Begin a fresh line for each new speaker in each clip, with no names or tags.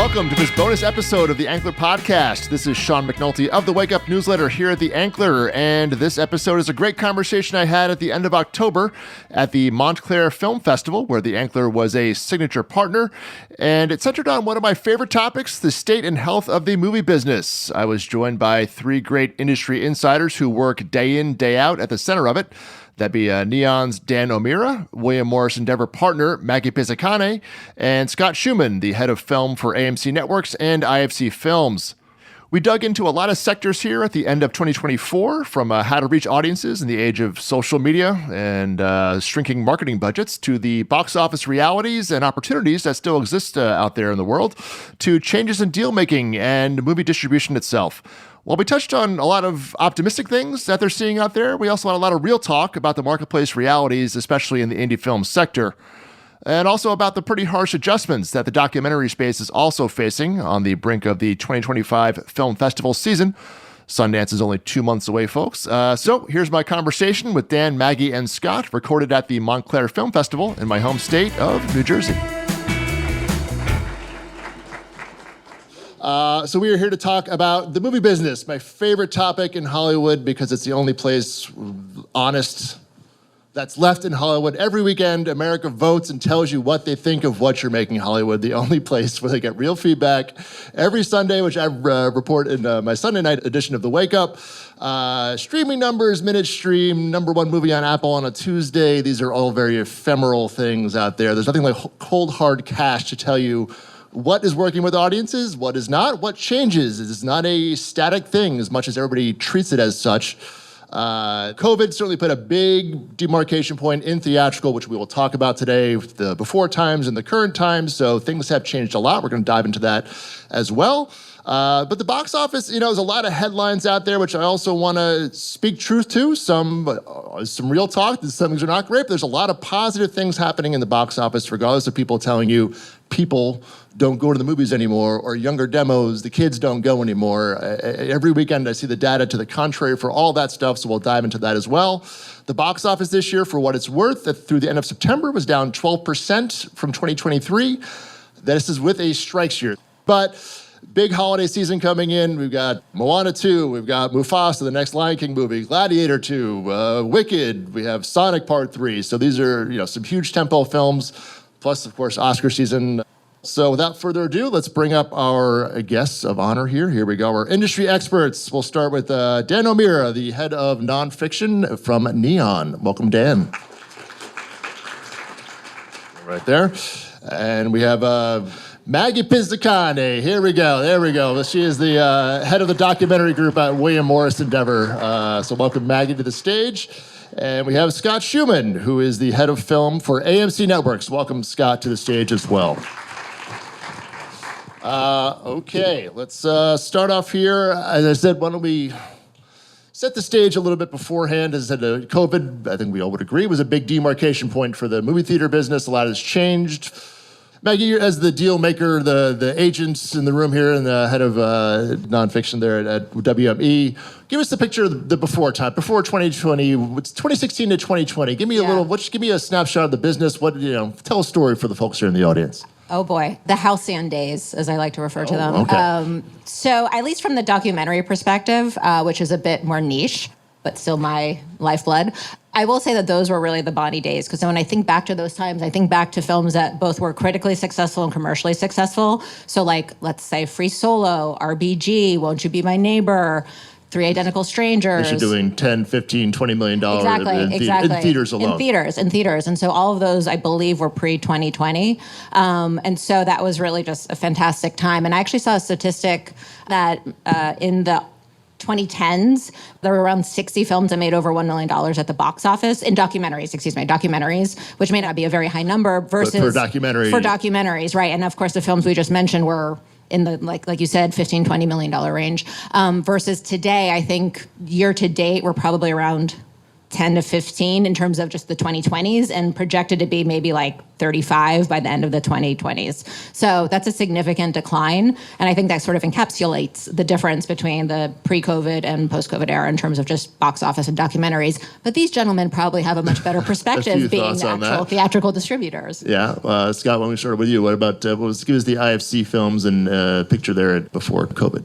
Welcome to this bonus episode of the Ankler Podcast. This is Sean McNulty of the Wake Up Newsletter here at the Ankler, and this episode is a great conversation I had at the end of October at the Montclair Film Festival, where the Ankler was a signature partner, and it centered on one of my favorite topics, the state and health of the movie business. I was joined by three great industry insiders who work day in, day out at the center of it. That'd be Neon's Dan O'Meara, William Morris Endeavor partner Maggie Pisacane, and Scott Schumann, the head of film for AMC Networks and IFC Films. We dug into a lot of sectors here at the end of 2024, from how to reach audiences in the age of social media and shrinking marketing budgets, to the box office realities and opportunities that still exist out there in the world, to changes in deal making and movie distribution itself. While we touched on a lot of optimistic things that they're seeing out there, we also had a lot of real talk about the marketplace realities, especially in the indie film sector, and also about the pretty harsh adjustments that the documentary space is also facing on the brink of the 2025 film festival season. Sundance is only 2 months away, folks. So here's my conversation with Dan, Maggie, and Scott, recorded at the Montclair Film Festival in my home state of New Jersey. So we are here to talk about the movie business, my favorite topic in Hollywood, because it's the only place honest that's left in Hollywood. Every weekend, America votes and tells you what they think of what you're making in Hollywood, the only place where they get real feedback. Every Sunday, which I report in my Sunday night edition of The Wake Up, streaming numbers, minutes streamed, number one movie on Apple on a Tuesday. These are all very ephemeral things out there. There's nothing like cold, hard cash to tell you what is working with audiences, what is not, what changes. It is not a static thing as much as everybody treats it as such. COVID certainly put a big demarcation point in theatrical, which we will talk about today, the before times and the current times. So things have changed a lot. We're going to dive into that as well. But the box office, there's a lot of headlines out there, which I also want to speak truth to. Some real talk. Some things are not great, but there's a lot of positive things happening in the box office, regardless of people telling you people don't go to the movies anymore, or younger demos, the kids don't go anymore. Every weekend I see the data to the contrary for all that stuff, so we'll dive into that as well. The box office this year, for what it's worth, through the end of September, was down 12% from 2023. This is with a strikes year. But big holiday season coming in. We've got Moana 2, we've got Mufasa, the next Lion King movie, Gladiator 2, Wicked, we have Sonic Part 3. So these are some huge tempo films, plus, of course, Oscar season. So without further ado, let's bring up our guests of honor here. Here we go, our industry experts. We'll start with Dan O'Meara, the head of nonfiction from Neon. Welcome, Dan. Right there. And we have Maggie Pisacane. Here we go. There we go. She is the head of the documentary group at William Morris Endeavor. So welcome, Maggie, to the stage. And we have Scott Schumann, who is the head of film for AMC Networks. Welcome, Scott, to the stage as well. Okay, let's start off here. As I said, why don't we set the stage a little bit beforehand. As I said, COVID, I think we all would agree, was a big demarcation point for the movie theater business. A lot has changed. Maggie, as the deal maker, the agents in the room here, and the head of nonfiction there at WME, give us the picture of the before time, before 2020, 2016 to 2020. Give me a little, give me a snapshot of the business. Tell a story for the folks here in the audience.
Oh boy, the halcyon days, as I like to refer to them.
Okay.
So at least from the documentary perspective, which is a bit more niche, but still my lifeblood, I will say that those were really the Bonnie days, because when I think back to those times, I think back to films that both were critically successful and commercially successful. So like, let's say Free Solo, RBG, Won't You Be My Neighbor, Three Identical Strangers.
They're doing $10, $15, $20 million in theaters alone.
In theaters. And so all of those, I believe, were pre-2020. And so that was really just a fantastic time. And I actually saw a statistic that in the 2010s, there were around 60 films that made over $1 million at the box office in documentaries, which may not be a very high number versus
but for documentaries,
right? And of course, the films we just mentioned were in the, like you said, $15-20 million range. Versus today, I think year to date, we're probably around 10 to 15 in terms of just the 2020s and projected to be maybe like 35 by the end of the 2020s. So that's a significant decline. And I think that sort of encapsulates the difference between the pre-COVID and post-COVID era in terms of just box office and documentaries. But these gentlemen probably have a much better perspective being
thoughts on
actual
that.
theatrical distributors.
Yeah. Scott, when we started with you, what about, give us the IFC films and picture there before COVID?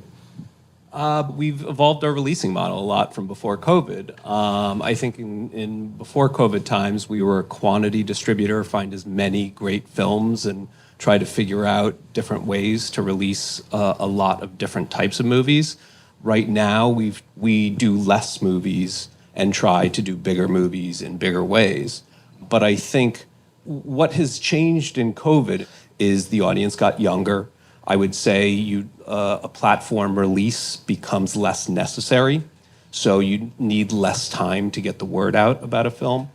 We've evolved our releasing model a lot from before COVID. I think in before COVID times, we were a quantity distributor, find as many great films and try to figure out different ways to release a lot of different types of movies. Right now, we do less movies and try to do bigger movies in bigger ways. But I think what has changed in COVID is the audience got younger. I would say a platform release becomes less necessary, so you need less time to get the word out about a film.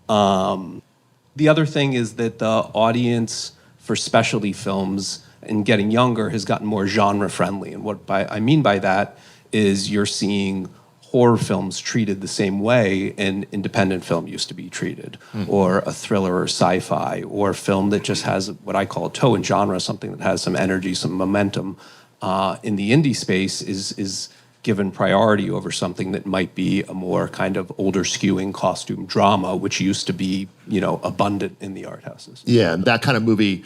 The other thing is that the audience for specialty films and getting younger has gotten more genre friendly. And what I mean by that is you're seeing horror films treated the same way an independent film used to be treated, or a thriller or sci-fi, or a film that just has what I call a toe in genre, something that has some energy, some momentum. In the indie space is given priority over something that might be a more kind of older skewing costume drama, which used to be, abundant in the art houses.
Yeah, and that kind of movie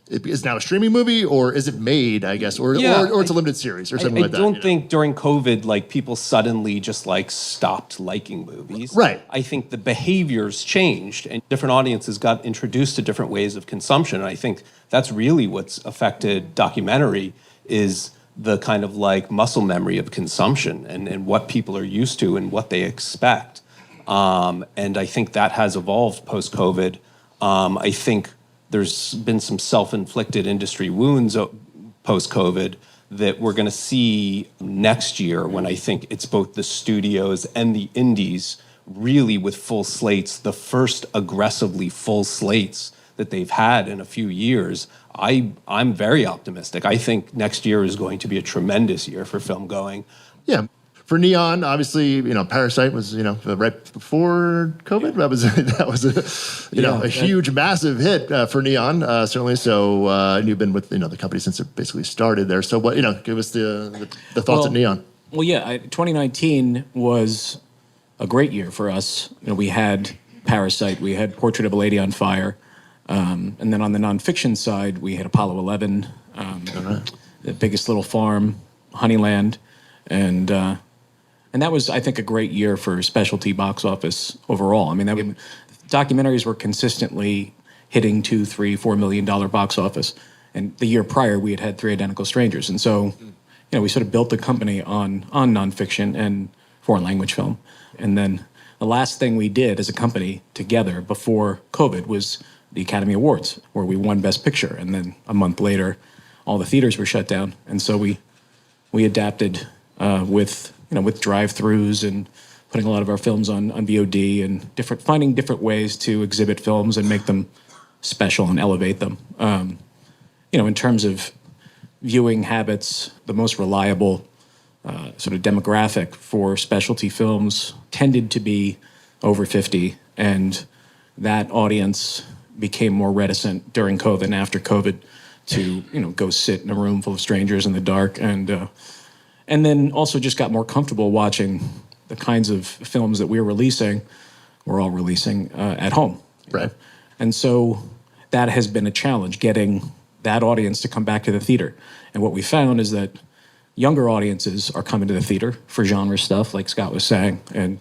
is now a streaming movie, or is it made, I guess, or it's a limited series or something like that.
I don't think during COVID, people suddenly just stopped liking movies.
Right.
I think the behaviors changed and different audiences got introduced to different ways of consumption. And I think that's really what's affected documentary is the kind of muscle memory of consumption and what people are used to and what they expect. And I think that has evolved post-COVID. I think there's been some self-inflicted industry wounds post-COVID that we're going to see next year when I think it's both the studios and the indies really with full slates, the first aggressively full slates that they've had in a few years. I'm very optimistic. I think next year is going to be a tremendous year for film going.
Yeah. For Neon, obviously, Parasite was, right before COVID. That was a huge, massive hit for Neon, certainly. So, and you've been with the company since it basically started there. So, what give us the thoughts of Neon.
Well, yeah, 2019 was a great year for us. We had Parasite, we had Portrait of a Lady on Fire, and then on the nonfiction side, we had Apollo 11, The Biggest Little Farm, Honeyland, and that was, I think, a great year for specialty box office overall. I mean, documentaries were consistently hitting $2, $3, $4 million box office. And the year prior, we had Three Identical Strangers. And so, we sort of built the company on nonfiction and foreign language film. And then the last thing we did as a company together before COVID was the Academy Awards, where we won Best Picture. And then a month later, all the theaters were shut down. And so we adapted with drive-throughs and putting a lot of our films on VOD and finding different ways to exhibit films and make them special and elevate them. In terms of viewing habits, the most reliable sort of demographic for specialty films tended to be over 50, and that audience became more reticent during COVID and after COVID to go sit in a room full of strangers in the dark, and then also just got more comfortable watching the kinds of films that we're all releasing at home.
Right.
And so that has been a challenge, getting that audience to come back to the theater. And what we found is that younger audiences are coming to the theater for genre stuff, like Scott was saying. And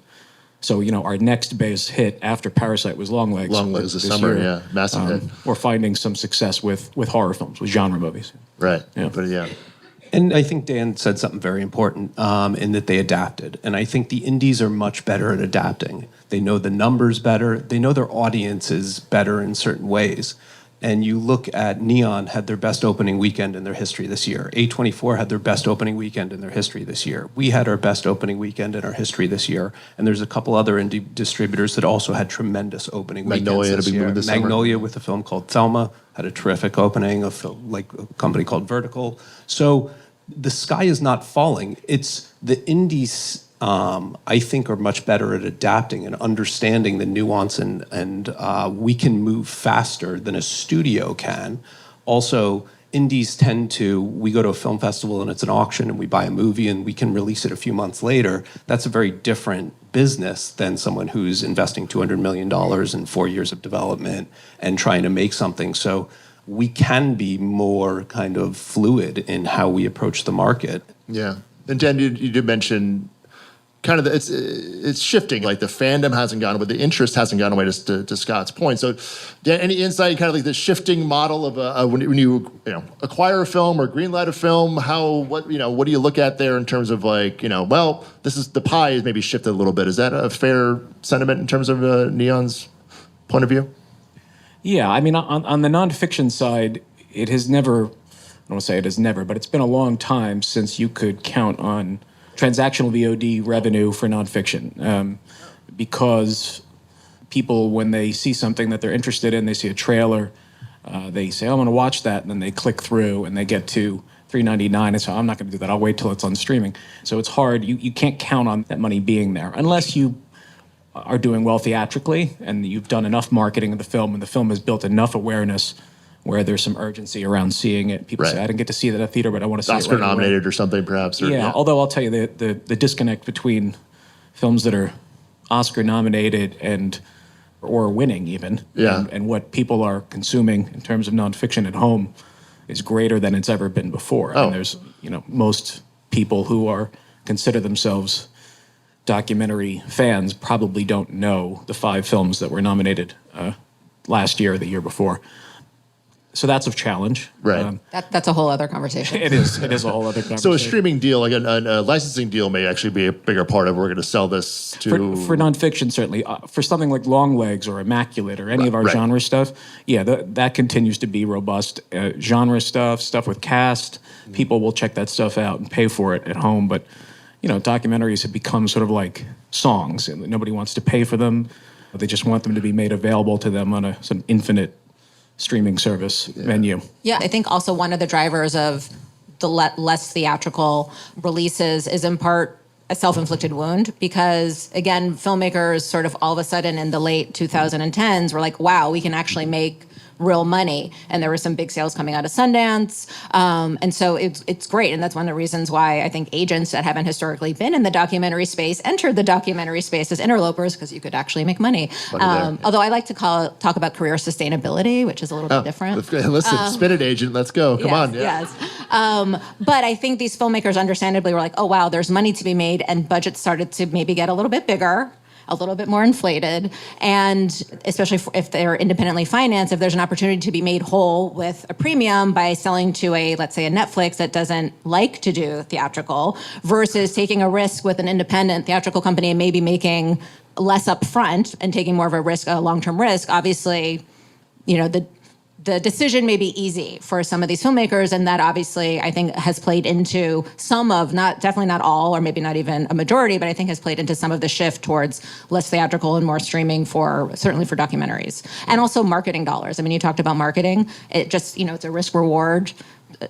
so, our next base hit after Parasite was Longlegs.
Longlegs this summer, yeah. Massive hit.
We're finding some success with horror films, with genre movies.
Right.
Yeah.
But yeah.
And I think Dan said something very important in that they adapted. And I think the indies are much better at adapting. They know the numbers better. They know their audiences better in certain ways. And you look at Neon had their best opening weekend in their history this year. A24 had their best opening weekend in their history this year. We had our best opening weekend in our history this year. And there's a couple other indie distributors that also had tremendous opening
Magnolia
weekends
had a big movie this summer.
Magnolia with a film called Thelma had a terrific opening, a company called Vertical. So the sky is not falling. It's the indies I think, are much better at adapting and understanding the nuance, and we can move faster than a studio can. Also, indies tend to, we go to a film festival and it's an auction and we buy a movie and we can release it a few months later. That's a very different business than someone who's investing $200 million in 4 years of development and trying to make something. So we can be more kind of fluid in how we approach the market.
Yeah. And Dan, you did mention kind of it's shifting. Like the fandom hasn't gone away, the interest hasn't gone away. To Scott's point. So, Dan, any insight, kind of like the shifting model of when you acquire a film or greenlight a film? What do you look at there in terms of like well, this is the pie is maybe shifted a little bit. Is that a fair sentiment in terms of Neon's point of view?
Yeah, I mean, on the nonfiction side, it has never, I don't want to say it has never, but it's been a long time since you could count on transactional VOD revenue for nonfiction, because people, when they see something that they're interested in, they see a trailer, they say, "Oh, I want to watch that," and then they click through and they get to $3.99 and say, "I'm not going to do that. I'll wait till it's on streaming." So it's hard. You can't count on that money being there unless you are doing well theatrically and you've done enough marketing of the film and the film has built enough awareness where there's some urgency around seeing it. People say, "I didn't get to see that at theater, but I want to see it right away."
Oscar nominated or something, perhaps.
Yeah, although I'll tell you the disconnect between films that are Oscar nominated or winning even, and what people are consuming in terms of nonfiction at home is greater than it's ever been before. And there's most people who consider themselves documentary fans probably don't know the 5 films that were nominated last year or the year before. So that's a challenge.
Right.
That's a whole other conversation.
It is a whole other conversation.
So a streaming deal, like a licensing deal, may actually be a bigger part of. We're going to sell this to
for nonfiction, certainly. For something like Longlegs or Immaculate or any of our genre stuff, that continues to be robust. Genre stuff with cast, people will check that stuff out and pay for it at home. But documentaries have become sort of like songs. Nobody wants to pay for them. They just want them to be made available to them on some infinite streaming service menu.
Yeah, I think also one of the drivers of the less theatrical releases is in part a self-inflicted wound because, again, filmmakers sort of all of a sudden in the late 2010s were like, wow, we can actually make real money. And there were some big sales coming out of Sundance. And so it's great. And that's one of the reasons why I think agents that haven't historically been in the documentary space entered the documentary space as interlopers because you could actually make money. Although I like to talk about career sustainability, which is a little bit different.
Listen, spin it, agent. Let's go. Come on.
Yes. But I think these filmmakers understandably were like, oh, wow, there's money to be made. And budgets started to maybe get a little bit bigger, a little bit more inflated, and especially if they're independently financed, if there's an opportunity to be made whole with a premium by selling to let's say a Netflix that doesn't like to do theatrical versus taking a risk with an independent theatrical company and maybe making less upfront and taking more of a long-term risk, obviously, the decision may be easy for some of these filmmakers, and that obviously I think has played into some of, definitely not all, or maybe not even a majority, but I think has played into some of the shift towards less theatrical and more streaming certainly for documentaries. And also marketing dollars. I mean, you talked about marketing. It just, it's a risk reward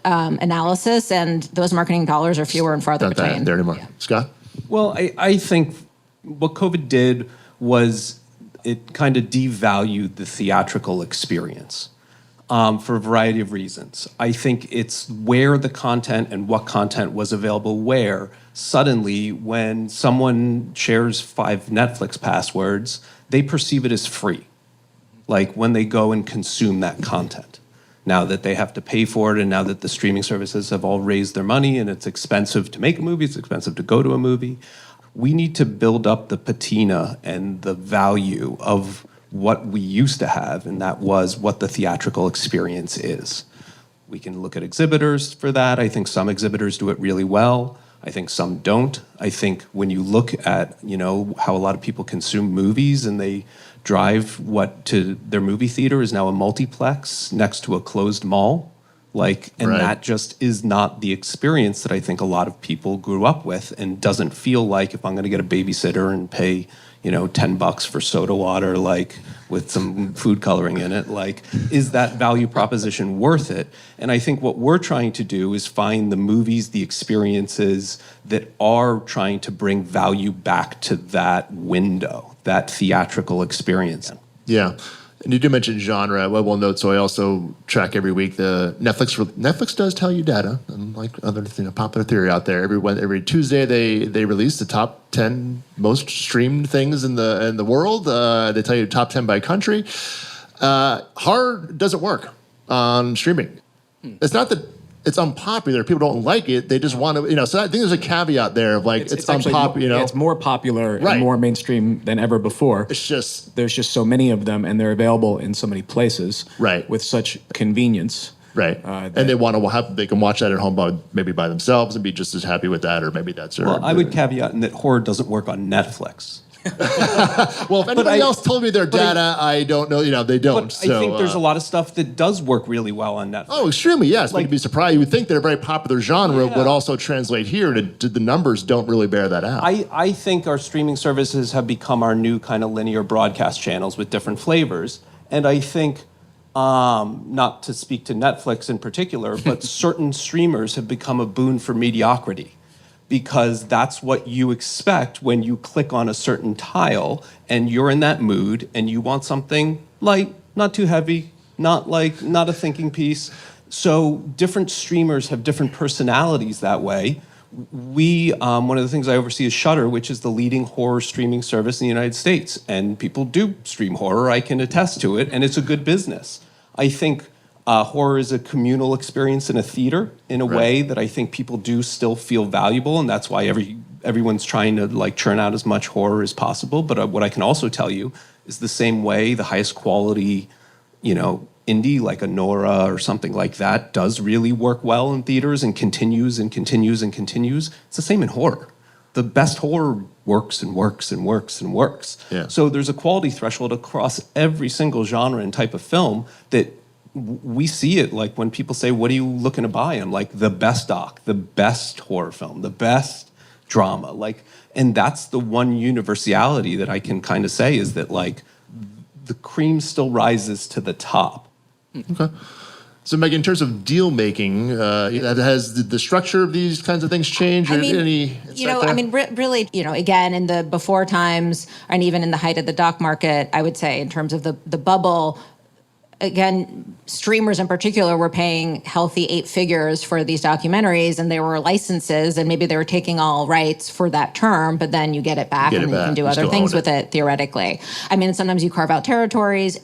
analysis, and those marketing dollars are fewer and farther between.
Not there anymore. Yeah. Scott?
Well, I think what COVID did was it kind of devalued the theatrical experience. For a variety of reasons. I think it's where the content and what content was available where. Suddenly, when someone shares 5 Netflix passwords, they perceive it as free. Like when they go and consume that content. Now that they have to pay for it and now that the streaming services have all raised their money and it's expensive to make a movie, it's expensive to go to a movie, we need to build up the patina and the value of what we used to have, and that was what the theatrical experience is. We can look at exhibitors for that. I think some exhibitors do it really well. I think some don't. I think when you look at, how a lot of people consume movies and they drive to their movie theater is now a multiplex next to a closed mall. That just is not the experience that I think a lot of people grew up with and doesn't feel like if I'm going to get a babysitter and pay, $10 for soda water, like with some food coloring in it. Like, is that value proposition worth it? And I think what we're trying to do is find the movies, the experiences that are trying to bring value back to that window, that theatrical experience.
Yeah. And you do mention genre. Well note, so I also track every week the Netflix does tell you data, unlike other popular theory out there. Every Tuesday they release the top 10 most streamed things in the world. They tell you top 10 by country. Horror doesn't work on streaming. It's not that it's unpopular. People don't like it. They just want to, so I think there's a caveat there of like, it's
actually
unpopular,
It's more popular
Right.
and more mainstream than ever before.
It's just,
There's just so many of them, and they're available in so many places.
Right.
With such convenience.
right. And they want to have, they can watch that at home maybe by themselves and be just as happy with that, or maybe that's their.
Well, I would caveat in that horror doesn't work on Netflix.
Well, if anybody else told me their data, I don't know. They don't.
But
So,
I think there's a lot of stuff that does work really well on Netflix.
Oh, extremely, yes. But you'd be surprised. You would think that a very popular genre
Yeah.
would also translate here, and the numbers don't really bear that out.
I think our streaming services have become our new kind of linear broadcast channels with different flavors. And I think, not to speak to Netflix in particular, but certain streamers have become a boon for mediocrity, because that's what you expect when you click on a certain tile and you're in that mood and you want something light, not too heavy, not a thinking piece. So different streamers have different personalities that way. One of the things I oversee is Shudder, which is the leading horror streaming service in the United States. And people do stream horror, I can attest to it, and it's a good business. I think horror is a communal experience in a theater in a way that I think people do still feel valuable, and that's why everyone's trying to like churn out as much horror as possible. But what I can also tell you is the same way the highest quality, indie like a Nora or something like that does really work well in theaters and continues and continues and continues. It's the same in horror. The best horror works and works and works and works.
Yeah.
So there's a quality threshold across every single genre and type of film that we see it. Like when people say, what are you looking to buy? I'm like, the best doc, the best horror film, the best drama. And that's the one universality that I can kind of say is that like the cream still rises to the top.
Okay. So, Meg, in terms of deal making, has the structure of these kinds of things changed? Or any insight there?
Really, again, in the before times, and even in the height of the doc market, I would say in terms of the bubble, again, streamers in particular were paying healthy 8 figures for these documentaries, and they were licenses, and maybe they were taking all rights for that term, but then you get it back, and then you can do other things with it theoretically. Sometimes you carve out territories.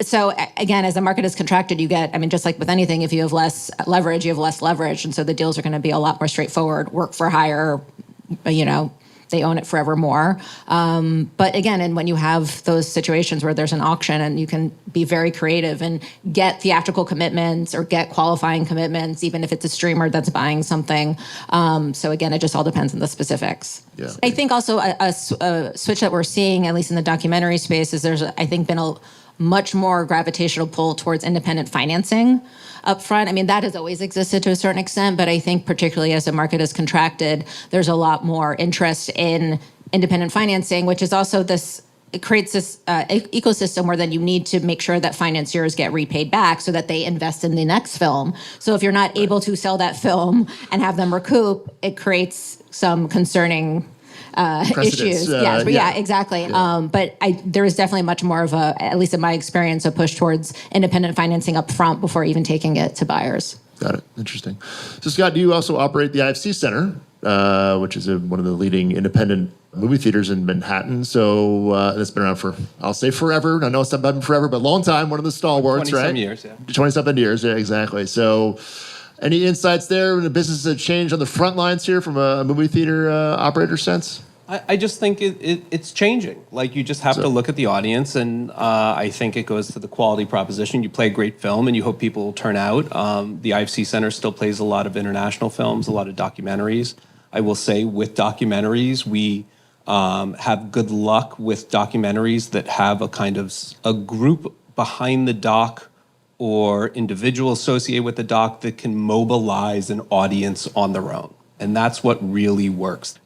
So again, as the market is contracted, you get, just like with anything, if you have less leverage, you have less leverage. And so the deals are going to be a lot more straightforward, work for hire, they own it forevermore. But again, and when you have those situations where there's an auction and you can be very creative and get theatrical commitments or get qualifying commitments, even if it's a streamer that's buying something. So again, it just all depends on the specifics.
Yeah.
I think also a switch that we're seeing, at least in the documentary space, is there's, I think, been a much more gravitational pull towards independent financing up front. That has always existed to a certain extent, but I think particularly as the market has contracted, there's a lot more interest in independent financing, which is also it creates this ecosystem where then you need to make sure that financiers get repaid back so that they invest in the next film. So if you're not able to sell that film and have them recoup, it creates some concerning issues. Exactly.
Yeah.
But there is definitely much more of at least in my experience, a push towards independent financing up front before even taking it to buyers.
Got it. Interesting. So, Scott, you also operate the IFC Center, which is one of the leading independent movie theaters in Manhattan. So it's been around for, I'll say forever. I know it's not been forever, but a long time. One of the stalwarts,
20-some years, yeah.
20-something years, yeah, exactly. So any insights there? The business has changed on the front lines here from a movie theater operator sense?
I just think it's changing. Like, you just have to look at the audience, and I think it goes to the quality proposition. You play a great film, and you hope people will turn out. The IFC Center still plays a lot of international films, a lot of documentaries. I will say with documentaries, we have good luck with documentaries that have a kind of a group behind the doc or individual associated with the doc that can mobilize an audience on their own. And that's what really works.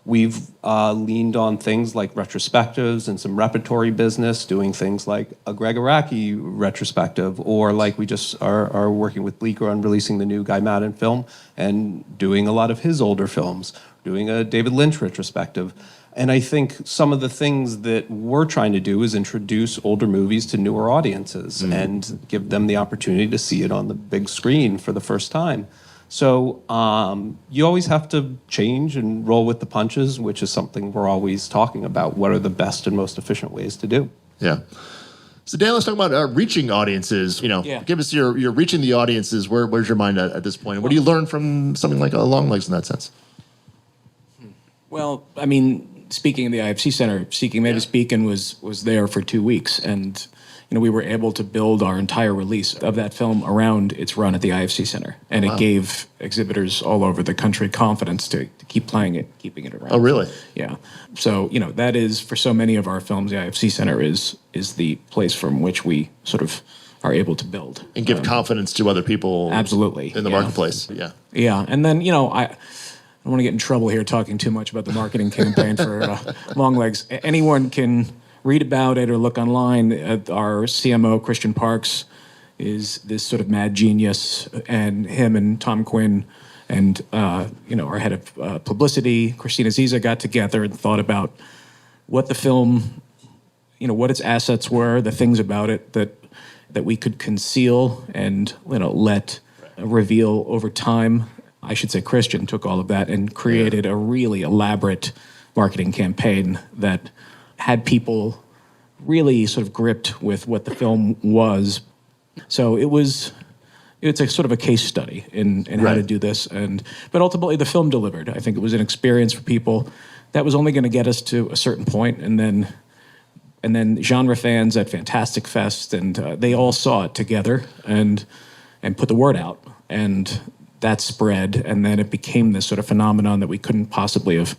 We've leaned on things like retrospectives and some repertory business, doing things like a Greg Araki retrospective, or like we just are working with Bleecker on releasing the new Guy Madden film and doing a lot of his older films, doing a David Lynch retrospective. And I think some of the things that we're trying to do is introduce older movies to newer audiences and give them the opportunity to see it on the big screen for the first time. So you always have to change and roll with the punches, which is something we're always talking about. What are the best and most efficient ways to do?
Yeah. So Dan, let's talk about reaching audiences.
Yeah.
Give us your reaching the audiences. Where's your mind at this point? What do you learn from something like Longlegs in that sense?
Well, I mean, speaking of the IFC Center, Seeking May to Speakin' was there for 2 weeks, and we were able to build our entire release of that film around its run at the IFC Center, and it gave exhibitors all over the country confidence to keep playing it, keeping it around.
Oh, really?
Yeah. So that is, for so many of our films, the IFC Center is the place from which we sort of are able to build
And give confidence to other people.
Absolutely.
In the
Yeah.
marketplace. Yeah.
Yeah, and then I don't want to get in trouble here talking too much about the marketing campaign for Longlegs. Anyone can read about it or look online. Our CMO, Christian Parks, is this sort of mad genius, and him and Tom Quinn and our head of publicity, Christina Ziza, got together and thought about what the film, what its assets were, the things about it that we could conceal and let reveal over time. I should say Christian took all of that and created a really elaborate marketing campaign that had people really sort of gripped with what the film was. So it's a sort of a case study in how to do this. But ultimately the film delivered. I think it was an experience for people that was only going to get us to a certain point, and then genre fans at Fantastic Fest, and they all saw it together and put the word out, and that spread, and then it became this sort of phenomenon that we couldn't possibly have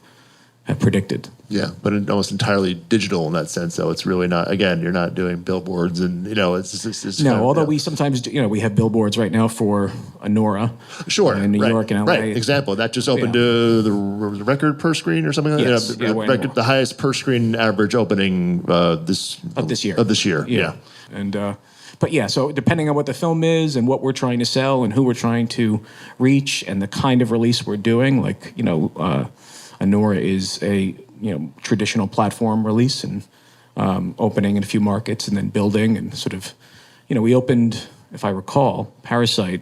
predicted.
Yeah, but almost entirely digital in that sense, though. It's really not, again, you're not doing billboards and, it's just
No, although we sometimes do, we have billboards right now for Anora.
Sure.
In New York and LA.
Right, example. That just opened to the record per screen or something like
Yes,
that?
yeah, way more.
The highest per screen average opening
Of this year.
Of this year, yeah.
And but yeah, so depending on what the film is and what we're trying to sell and who we're trying to reach and the kind of release we're doing, like Anora is a traditional platform release and opening in a few markets and then building and sort of we opened, if I recall, Parasite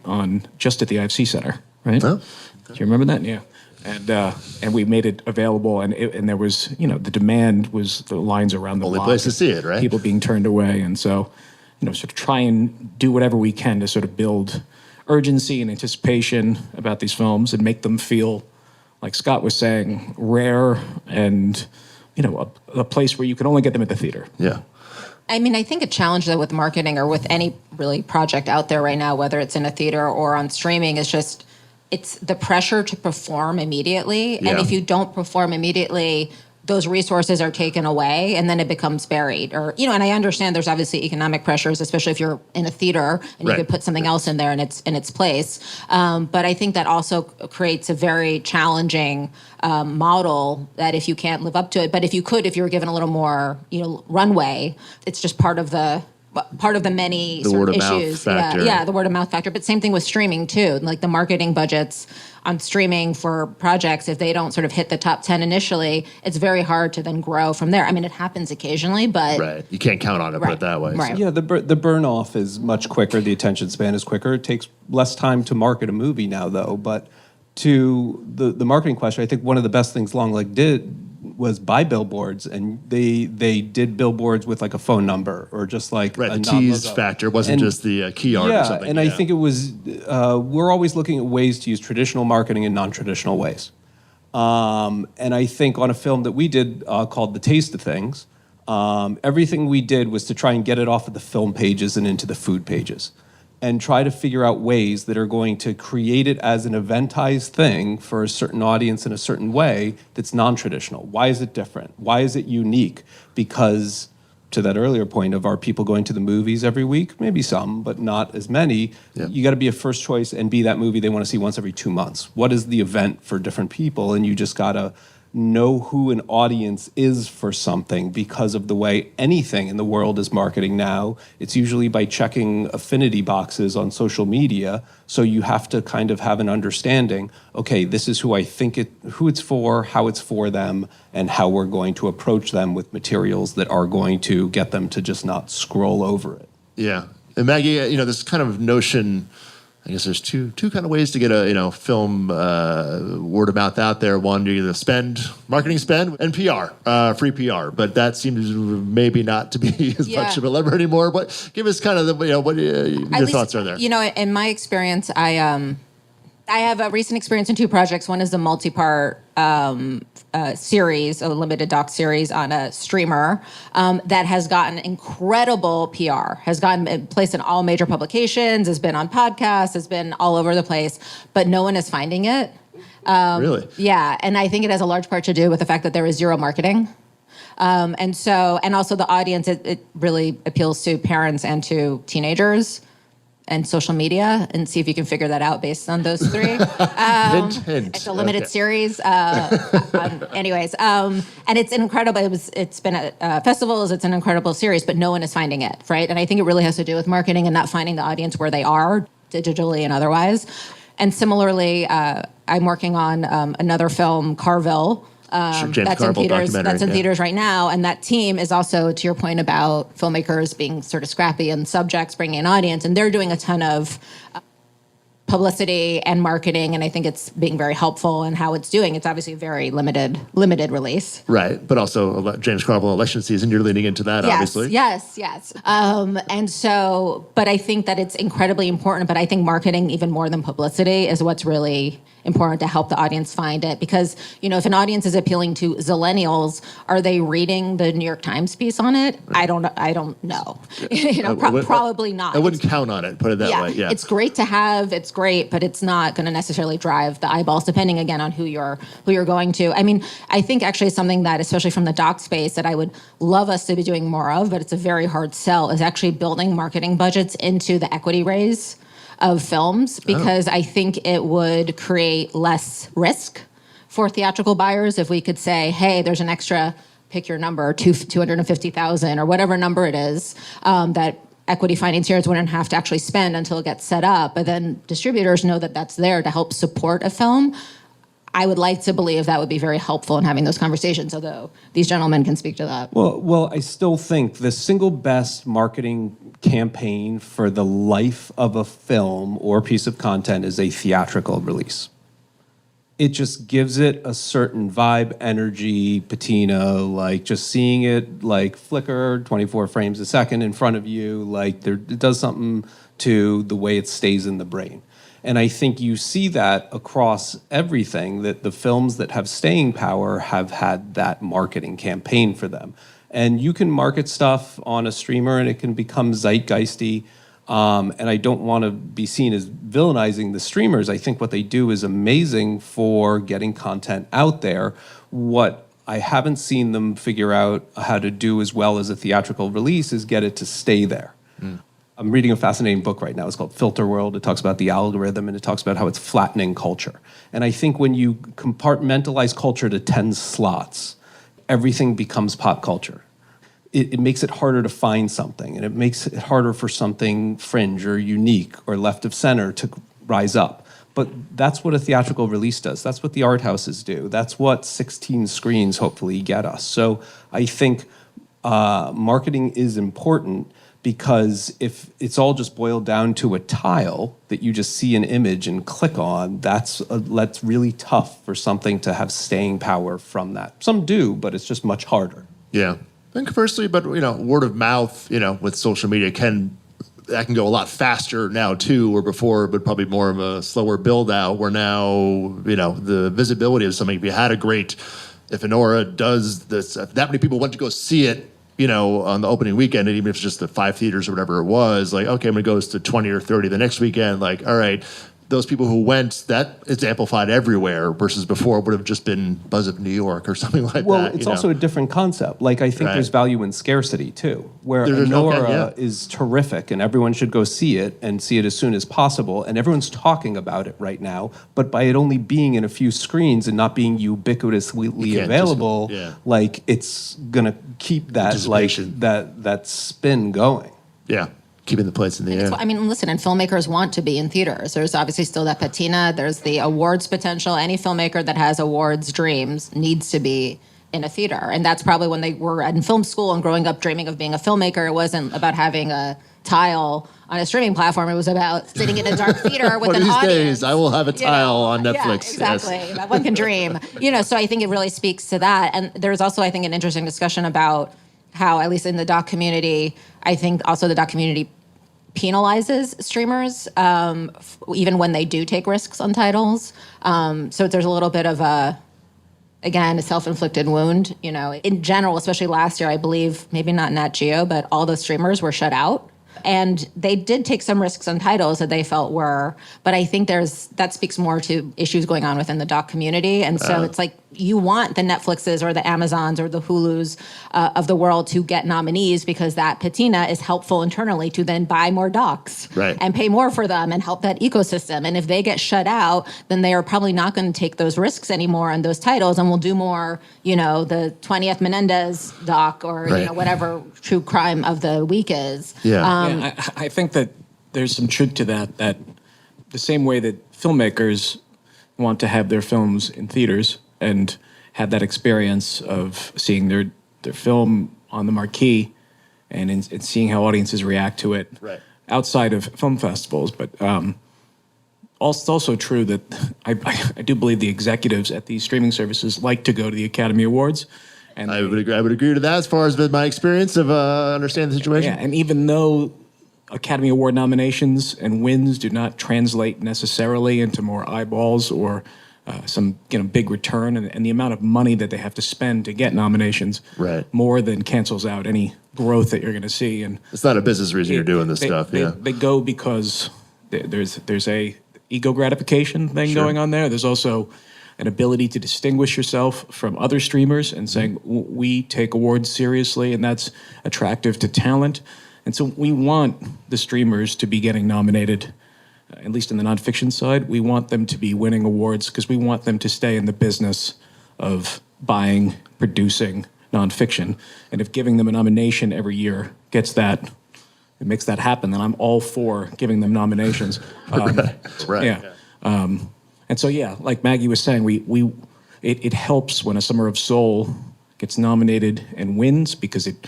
just at the IFC Center, right?
Oh, okay.
Do you remember that? Yeah. And we made it available, and there was the demand was the lines around the
Only
block,
place to see it, right?
People being turned away, and so sort of try and do whatever we can to sort of build urgency and anticipation about these films and make them feel, like Scott was saying, rare and a place where you can only get them at the theater.
Yeah.
I mean, I think a challenge though with marketing or with any really project out there right now, whether it's in a theater or on streaming, is just it's the pressure to perform immediately.
Yeah.
And if you don't perform immediately, those resources are taken away and then it becomes buried. Or, and I understand there's obviously economic pressures, especially if you're in a theater and you
Right.
could put something else in there in its place. But I think that also creates a very challenging model that if you can't live up to it, but if you were given a little more, runway, it's just part of the many
The
sort
word
of
of mouth
issues.
factor.
Yeah, the word of mouth factor. But same thing with streaming too. Like the marketing budgets on streaming for projects, if they don't sort of hit the top 10 initially, it's very hard to then grow from there. I mean, it happens occasionally, but
Right. You can't count on it, put it
Right.
that way.
Right.
Yeah, the burn off is much quicker. The attention span is quicker. It takes less time to market a movie now, though. But to the marketing question, I think one of the best things Longleg did was buy billboards, and they did billboards with like a phone number or just like
Right,
a
the tease
non-logo.
factor wasn't
And-
just the key art or something.
and I think it was we're always looking at ways to use traditional marketing in non-traditional ways. And I think on a film that we did called The Taste of Things, everything we did was to try and get it off of the film pages and into the food pages, and try to figure out ways that are going to create it as an eventized thing for a certain audience in a certain way that's non-traditional. Why is it different? Why is it unique? Because to that earlier point of, are people going to the movies every week? Maybe some, but not as many.
Yeah.
You got to be a first choice and be that movie they want to see once every 2 months. What is the event for different people? And you just got to know who an audience is for something because of the way anything in the world is marketing now. It's usually by checking affinity boxes on social media. So you have to kind of have an understanding, okay, this is who I think who it's for, how it's for them, and how we're going to approach them with materials that are going to get them to just not scroll over it.
Yeah. And Maggie, this kind of notion, I guess there's two kind of ways to get a film word of mouth out there. One, you either marketing spend, and PR, free PR. But that seems maybe not to be as much of a lever anymore. But give us kind of what your thoughts are there.
In my experience, I have a recent experience in two projects. One is a multi-part series, a limited doc series on a streamer that has gotten incredible PR, has gotten placed in all major publications, has been on podcasts, has been all over the place, but no one is finding it.
Really?
Yeah, and I think it has a large part to do with the fact that there is zero marketing. And also the audience, it really appeals to parents and to teenagers and social media, and see if you can figure that out based on those three.
Hint.
It's a limited
Okay.
series. Anyways, and it's incredible. It's been at festivals. It's an incredible series, but no one is finding it, right? And I think it really has to do with marketing and not finding the audience where they are, digitally and otherwise. And similarly, I'm working on another film, Carville.
James
That's in
Carville
theaters.
documentary,
That's in
yeah.
theaters right now, and that team is also, to your point about filmmakers being sort of scrappy and subjects bringing an audience, and they're doing a ton of publicity and marketing, and I think it's being very helpful in how it's doing. It's obviously a very limited release.
Right, but also James Carville election season, you're leaning into that, obviously.
Yes. And so, but I think that it's incredibly important, but I think marketing, even more than publicity, is what's really important to help the audience find it. Because, if an audience is appealing to zillennials, are they reading the New York Times piece on it? I don't know. Probably not.
I wouldn't count on it, put it that way. Yeah.
It's great to have, it's great, but it's not going to necessarily drive the eyeballs, depending again on who you're going to. I mean, I think actually something that, especially from the doc space, that I would love us to be doing more of, but it's a very hard sell, is actually building marketing budgets into the equity raise of films, because I think it would create less risk for theatrical buyers if we could say, hey, there's an extra, pick your number, 250,000 or whatever number it is, that equity financiers wouldn't have to actually spend until it gets set up, but then distributors know that that's there to help support a film. I would like to believe that would be very helpful in having those conversations, although these gentlemen can speak to that.
Well, I still think the single best marketing campaign for the life of a film or piece of content is a theatrical release. It just gives it a certain vibe, energy, patina, like just seeing it like flicker 24 frames a second in front of you, like it does something to the way it stays in the brain. And I think you see that across everything, that the films that have staying power have had that marketing campaign for them. And you can market stuff on a streamer and it can become zeitgeisty. And I don't want to be seen as villainizing the streamers. I think what they do is amazing for getting content out there. What I haven't seen them figure out how to do as well as a theatrical release is get it to stay there. I'm reading a fascinating book right now. It's called Filter World. It talks about the algorithm, and it talks about how it's flattening culture. And I think when you compartmentalize culture to 10 slots, everything becomes pop culture. It makes it harder to find something, and it makes it harder for something fringe or unique or left of center to rise up. But that's what a theatrical release does. That's what the art houses do. That's what 16 screens hopefully get us. So I think marketing is important, because if it's all just boiled down to a tile that you just see an image and click on, that's really tough for something to have staying power from that. Some do, but it's just much harder.
Yeah. And conversely, but word of mouth, with social media can go a lot faster now too, where before, but probably more of a slower build out, where now, the visibility of something, if Anora does this, if that many people went to go see it, on the opening weekend, and even if it's just the 5 theaters or whatever it was, like, okay, when it goes to 20 or 30 the next weekend, like, all right, those people who went, that it's amplified everywhere versus before it would have just been Buzz of New York or something like
Well,
that.
it's
you
also
know?
a different concept. Like, I think
Right.
there's value in scarcity too, where
There's no-
Anora
yeah.
is terrific and everyone should go see it and see it as soon as possible. And everyone's talking about it right now, but by it only being in a few screens and not being ubiquitously
can't just-
available,
yeah.
like it's gonna keep that like
Anticipation.
that spin going.
Yeah, keeping the plates in the air.
I mean, listen, and filmmakers want to be in theaters. There's obviously still that patina. There's the awards potential. Any filmmaker that has awards dreams needs to be in a theater. And that's probably when they were in film school and growing up dreaming of being a filmmaker. It wasn't about having a tile on a streaming platform. It was about sitting in a dark theater with
One
an
of these
audience.
days, I will have a
you know?
tile on Netflix.
Yeah,
yes.
exactly. That one can dream. So I think it really speaks to that. And there's also, I think, an interesting discussion about how, at least in the doc community, I think also the doc community penalizes streamers, even when they do take risks on titles. So there's a little bit of a self-inflicted wound. In general, especially last year, I believe, maybe not Nat Geo, but all the streamers were shut out. And they did take some risks on titles that they felt were, but I think that speaks more to issues going on within the doc community. And so it's like you want the Netflixes or the Amazons or the Hulus of the world to get nominees because that patina is helpful internally to then buy more docs
Right.
and pay more for them and help that ecosystem. And if they get shut out, then they are probably not going to take those risks anymore on those titles and will do more, the 20th Menendez doc or,
Right.
whatever true crime of the week is.
Yeah.
Yeah, I think that there's some truth to that the same way that filmmakers want to have their films in theaters and have that experience of seeing their film on the marquee and seeing how audiences react to it
Right.
outside of film festivals. But it's also true that I do believe the executives at these streaming services like to go to the Academy Awards. And
I would agree to that as far as my experience of understanding the situation.
yeah, and even though Academy Award nominations and wins do not translate necessarily into more eyeballs or some big return, and the amount of money that they have to spend to get nominations,
Right.
more than cancels out any growth that you're going to see. And
It's not a business reason you're doing this
they-
stuff.
They,
Yeah.
they go because there's a ego gratification thing going on there. There's also an ability to distinguish yourself from other streamers and saying, we take awards seriously, and that's attractive to talent. And so we want the streamers to be getting nominated, at least in the nonfiction side. We want them to be winning awards because we want them to stay in the business of buying, producing nonfiction. And if giving them a nomination every year it makes that happen, then I'm all for giving them nominations.
Right.
Yeah. And so, yeah, like Maggie was saying, it helps when A Summer of Soul gets nominated and wins because it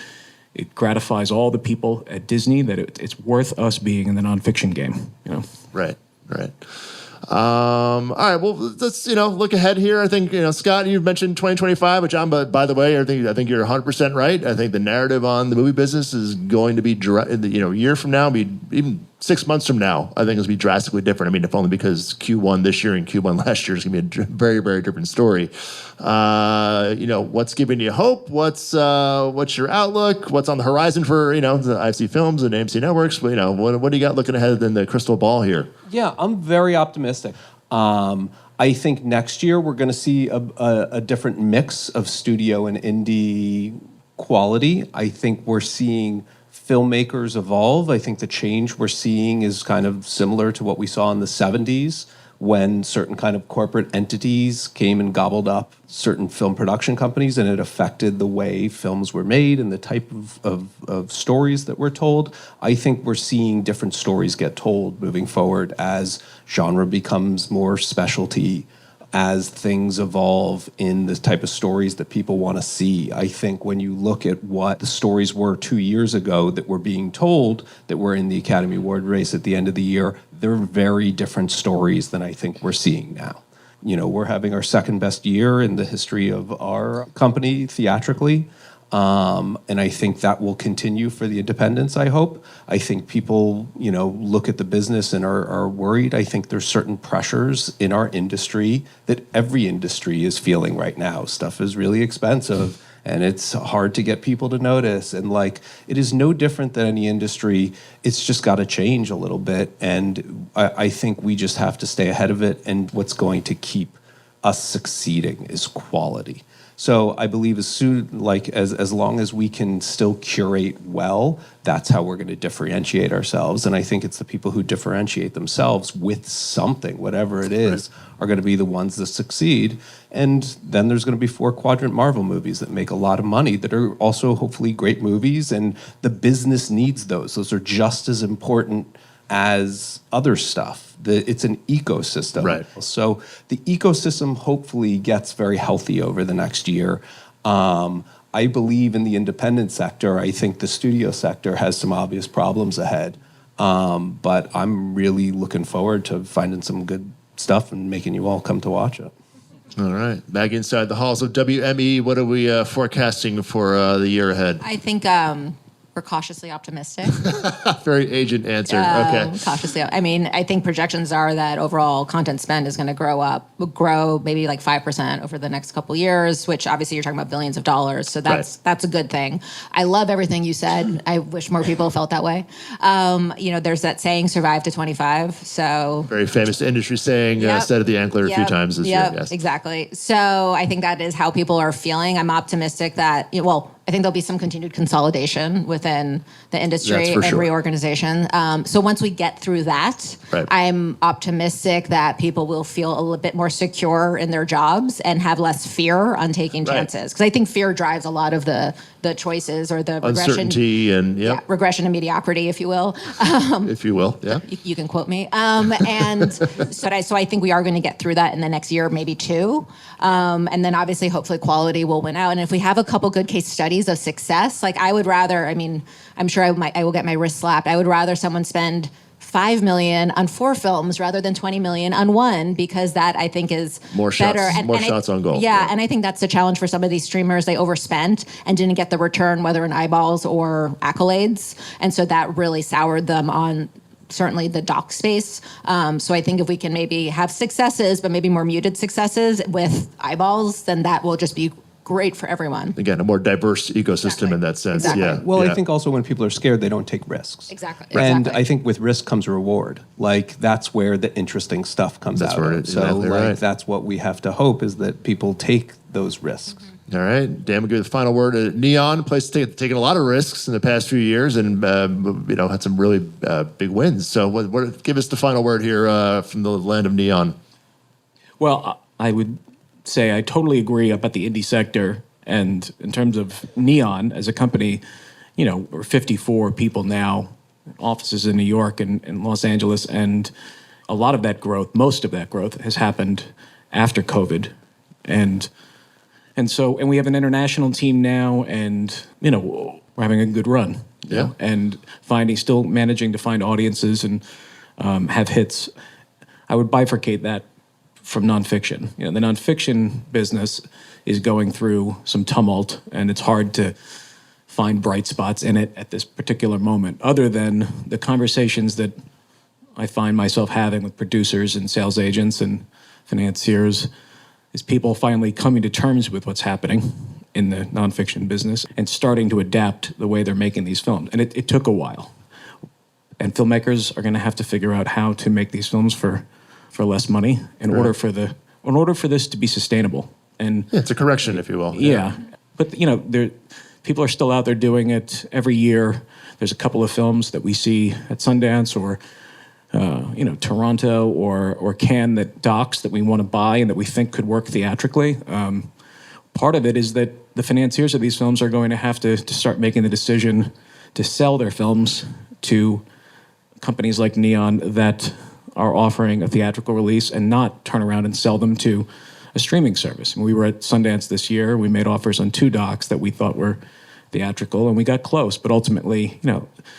gratifies all the people at Disney that it's worth us being in the nonfiction game.
Right. All right. Well, let's look ahead here. I think Scott, you mentioned 2025, but John, but by the way, I think you're 100% right. I think the narrative on the movie business is going to be a year from now, even 6 months from now. I think it's going to be drastically different. I mean, if only because Q1 this year and Q1 last year is going to be a very, very different story. What's giving you hope? What's your outlook? What's on the horizon for the IFC Films and AMC Networks? What do you got looking ahead in the crystal ball here?
Yeah, I'm very optimistic. I think next year we're going to see a different mix of studio and indie quality. I think we're seeing filmmakers evolve. I think the change we're seeing is kind of similar to what we saw in the 70s when certain kind of corporate entities came and gobbled up certain film production companies, and it affected the way films were made and the type of stories that were told. I think we're seeing different stories get told moving forward as genre becomes more specialty, as things evolve in the type of stories that people want to see. I think when you look at what the stories were 2 years ago that were being told, that were in the Academy Award race at the end of the year, they're very different stories than I think we're seeing now. We're having our second best year in the history of our company theatrically. And I think that will continue for the independents, I hope. I think people, look at the business and are worried. I think there's certain pressures in our industry that every industry is feeling right now. Stuff is really expensive. and it's hard to get people to notice. And like, it is no different than any industry. It's just got to change a little bit. And I think we just have to stay ahead of it. And what's going to keep us succeeding is quality. So I believe as long as we can still curate well, that's how we're going to differentiate ourselves. And I think it's the people who differentiate themselves with something, whatever it is, are going to be the ones that succeed. And then there's going to be 4-quadrant Marvel movies that make a lot of money that are also hopefully great movies. And the business needs those. Those are just as important as other stuff. It's an ecosystem.
Right.
So the ecosystem hopefully gets very healthy over the next year. I believe in the independent sector. I think the studio sector has some obvious problems ahead. But I'm really looking forward to finding some good stuff and making you all come to watch it.
All right. Back inside the halls of WME, what are we forecasting for the year ahead?
I think we're cautiously optimistic.
Very agent answer. Okay.
Cautiously. I mean, I think projections are that overall content spend is going to grow maybe like 5% over the next couple years, which obviously you're talking about billions of dollars. So that's a good thing. I love everything you said. I wish more people felt that way. There's that saying, survive to 25. So
Very famous industry saying,
Yep.
said at the Ankler a few times this year.
Yep,
Yes.
exactly. So I think that is how people are feeling. I'm optimistic that, I think there'll be some continued consolidation within the industry
That's for
and
sure.
reorganization. So once we get through that,
Right.
I'm optimistic that people will feel a little bit more secure in their jobs and have less fear on taking
Right.
chances. Because I think fear drives a lot of the choices or the
Uncertainty and,
regression and mediocrity, if you will.
if you will. Yeah.
You can quote me. And so I think we are going to get through that in the next year, maybe two. And then obviously, hopefully quality will win out. And if we have a couple good case studies of success, like I would rather, I'm sure I will get my wrist slapped. I would rather someone spend $5 million on 4 films rather than $20 million on one, because that I think is
More shots-
better.
more shots on goal.
Yeah,
Yeah.
and I think that's the challenge for some of these streamers. They overspent and didn't get the return, whether in eyeballs or accolades, and so that really soured them on certainly the doc space. So I think if we can maybe have successes, but maybe more muted successes with eyeballs, then that will just be great for everyone.
Again, a more diverse ecosystem
Exactly.
in that sense.
Exactly.
Yeah.
Well,
yeah.
I think also when people are scared, they don't take risks.
Exactly.
And
Exactly.
I think with risk comes reward. Like, that's where the interesting stuff comes
That's
out
where
of.
it's
So
exactly right.
that's what we have to hope, is that people take those risks.
All right, Dan, we'll give the final word. Neon, place taken a lot of risks in the past few years, and had some really big wins. So, give us the final word here from the land of Neon.
Well, I would say I totally agree about the indie sector. And in terms of Neon as a company, we're 54 people now, offices in New York and Los Angeles. And a lot of that growth, most of that growth, has happened after COVID. And we have an international team now, and, we're having a good run.
Yeah.
And still managing to find audiences and have hits. I would bifurcate that from nonfiction. The nonfiction business is going through some tumult, and it's hard to find bright spots in it at this particular moment, other than the conversations that I find myself having with producers and sales agents and financiers, is people finally coming to terms with what's happening in the nonfiction business and starting to adapt the way they're making these films. And it took a while. And filmmakers are going to have to figure out how to make these films for less money in order for this to be sustainable. And
Yeah, it's a correction, if you will.
yeah, but people are still out there doing it every year. There's a couple of films that we see at Sundance or Toronto or Cannes that we want to buy and that we think could work theatrically. Part of it is that the financiers of these films are going to have to start making the decision to sell their films to companies like Neon that are offering a theatrical release and not turn around and sell them to a streaming service. And we were at Sundance this year. We made offers on 2 docs that we thought were theatrical, and we got close. But ultimately,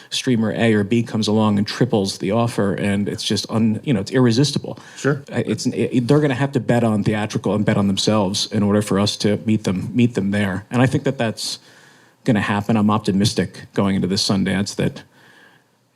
streamer A or B comes along and triples the offer, and it's just it's irresistible.
Sure.
They're going to have to bet on theatrical and bet on themselves in order for us to meet them there. And I think that's going to happen. I'm optimistic going into this Sundance that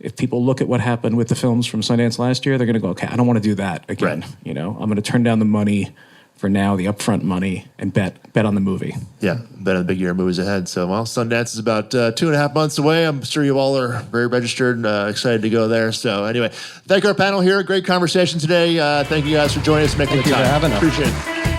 if people look at what happened with the films from Sundance last year, they're going to go, okay, I don't want to do that again.
Right.
I'm going to turn down the money for now, the upfront money, and bet on the movie.
Yeah, bet on the big year movies ahead. So, well, Sundance is about 2.5 months away. I'm sure you all are very registered, excited to go there. So, anyway, thank our panel here. Great conversation today. Thank you guys for joining us, making the
you
time.
for having us.
Appreciate it.